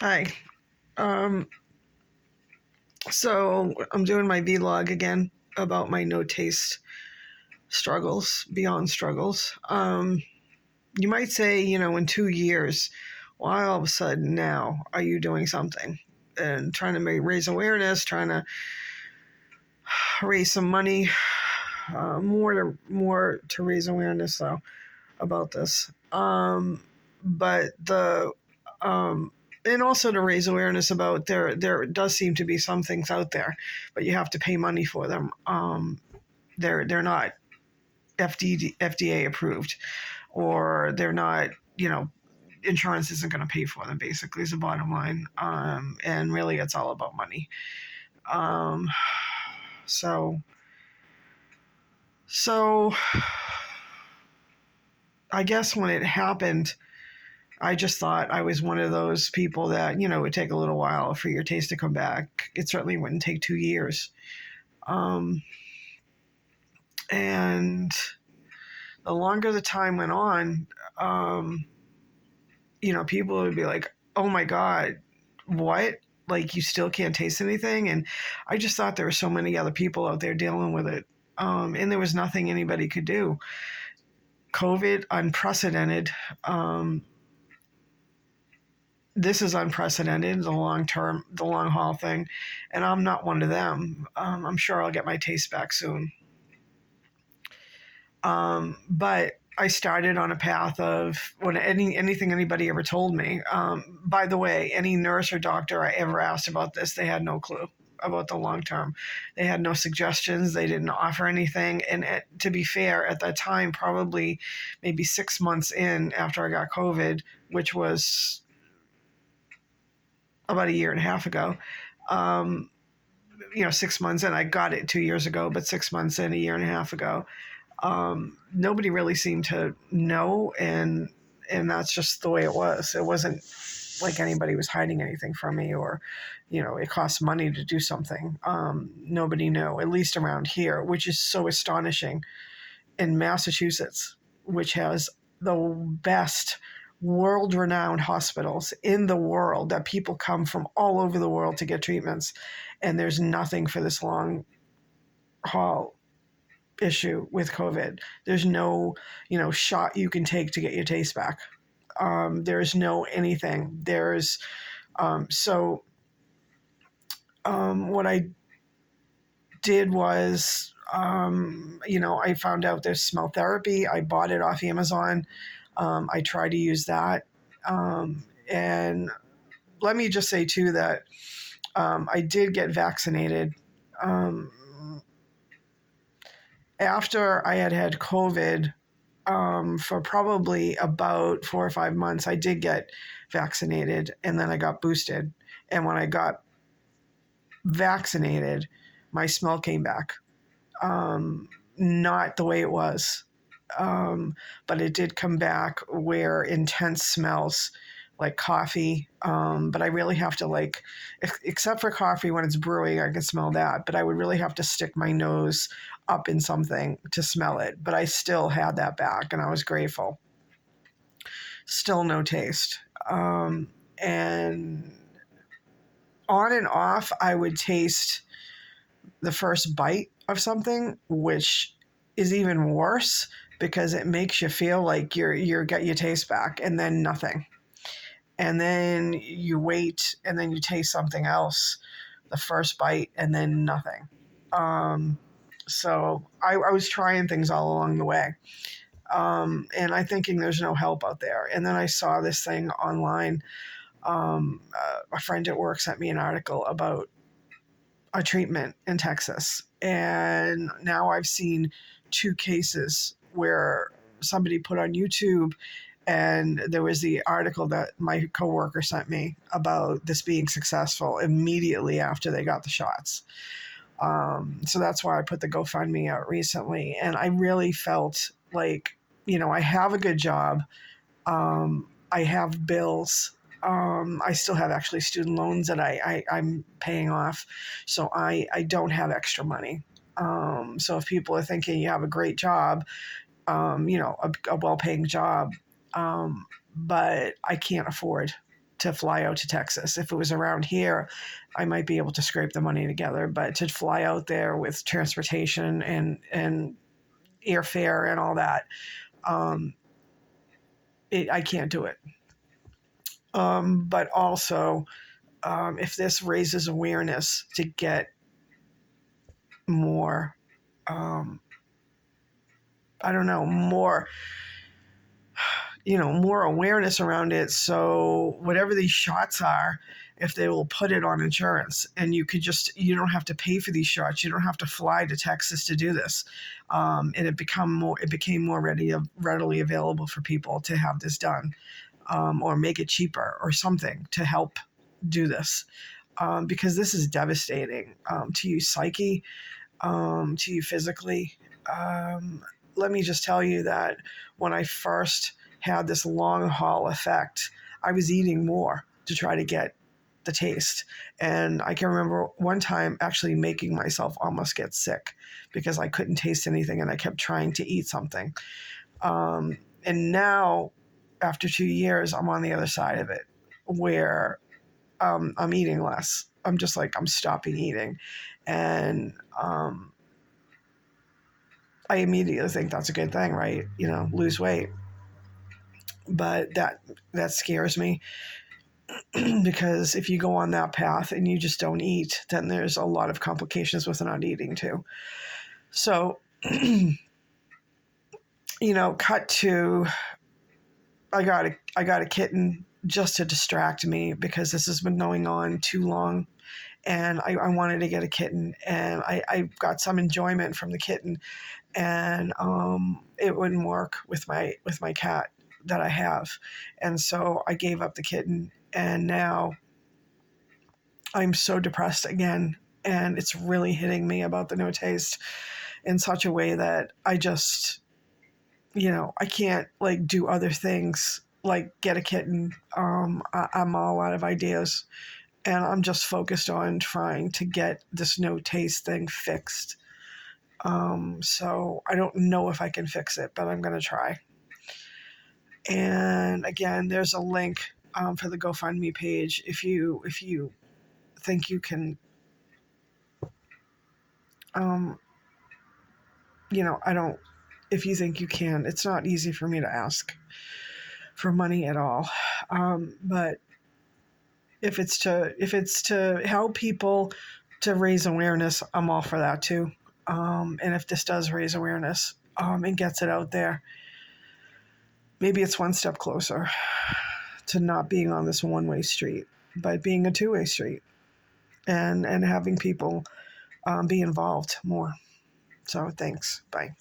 Hi. Um, so I'm doing my vlog again about my no taste struggles, beyond struggles. You might say, in 2 years, why all of a sudden now are you doing something and trying to raise awareness, trying to raise some money, more to raise awareness though about this. But the um, and also to raise awareness about there does seem to be some things out there, but you have to pay money for them. They're not FDA approved, or they're not. Insurance isn't going to pay for them. Basically, is the bottom line. And really, it's all about money. Um, so so I guess when it happened, I just thought I was one of those people that, it would take a little while for your taste to come back. It certainly wouldn't take 2 years. Um, and the longer the time went on, um, people would be like, oh my God, what? Like, you still can't taste anything? And I just thought there were so many other people out there dealing with it. And there was nothing anybody could do. COVID, unprecedented. This is unprecedented, the long haul thing, and I'm not one of them. I'm sure I'll get my taste back soon. But I started on a path of anything anybody ever told me. By the way, any nurse or doctor I ever asked about this, they had no clue about the long term. They had no suggestions. They didn't offer anything. And to be fair, at that time, probably maybe 6 months in after I got COVID, which was about a year and a half ago. 6 months in, I got it 2 years ago, but 6 months in, a year and a half ago, nobody really seemed to know, and that's just the way it was. It wasn't like anybody was hiding anything from me, or it costs money to do something. Nobody knew, at least around here, which is so astonishing. In Massachusetts, which has the best world-renowned hospitals in the world, that people come from all over the world to get treatments, and there's nothing for this long haul issue with COVID. There's no, shot you can take to get your taste back. There's no anything. What I did was, I found out there's smell therapy. I bought it off Amazon. I tried to use that. And let me just say, too, that I did get vaccinated. After I had COVID, for probably about 4 or 5 months, I did get vaccinated, and then I got boosted. And when I got vaccinated, my smell came back. Not the way it was, but it did come back where intense smells, like coffee. But I really have to, except for coffee when it's brewing, I can smell that. But I would really have to stick my nose up in something to smell it. But I still had that back, and I was grateful. Still no taste. And on and off, I would taste the first bite of something, which is even worse because it makes you feel like you're got your taste back, and then nothing. And then you wait, and then you taste something else, the first bite, and then nothing. So I was trying things all along the way. And I thinking there's no help out there. And then I saw this thing online. A friend at work sent me an article about a treatment in Texas. And now I've seen 2 cases where somebody put on YouTube, and there was the article that my coworker sent me about this being successful immediately after they got the shots. So that's why I put the GoFundMe out recently. And I really felt like, I have a good job. I have bills. I still have actually student loans that I'm paying off. So I don't have extra money. So if people are thinking you have a great job, a well-paying job, but I can't afford to fly out to Texas. If it was around here, I might be able to scrape the money together, but to fly out there with transportation and airfare and all that, I can't do it. But also, if this raises awareness to get more, I don't know, more, more awareness around it. So whatever these shots are, if they will put it on insurance, and you don't have to pay for these shots. You don't have to fly to Texas to do this. And it became more readily available for people to have this done, or make it cheaper or something to help do this. Because this is devastating, to you psyche, to you physically. Let me just tell you that when I first had this long haul effect, I was eating more to try to get the taste. And I can remember one time actually making myself almost get sick because I couldn't taste anything and I kept trying to eat something. And now, after 2 years, I'm on the other side of it where I'm eating less. I'm just like, I'm stopping eating. And I immediately think that's a good thing, right? Lose weight. But that scares me because if you go on that path and you just don't eat, then there's a lot of complications with not eating too. So, cut to, I got a kitten just to distract me because this has been going on too long. And I wanted to get a kitten, and I got some enjoyment from the kitten, and it wouldn't work with my cat that I have. And so I gave up the kitten, and now I'm so depressed again, and it's really hitting me about the no taste in such a way that I just, I can't like do other things like get a kitten. I'm all out of ideas, and I'm just focused on trying to get this no taste thing fixed. So I don't know if I can fix it, but I'm going to try. And again, there's a link for the GoFundMe page if you think you can. I don't. If you think you can, it's not easy for me to ask for money at all. But if it's to help people to raise awareness, I'm all for that too. And if this does raise awareness and gets it out there, maybe it's one step closer to not being on this one-way street, but being a two-way street, and having people be involved more. So thanks. Bye.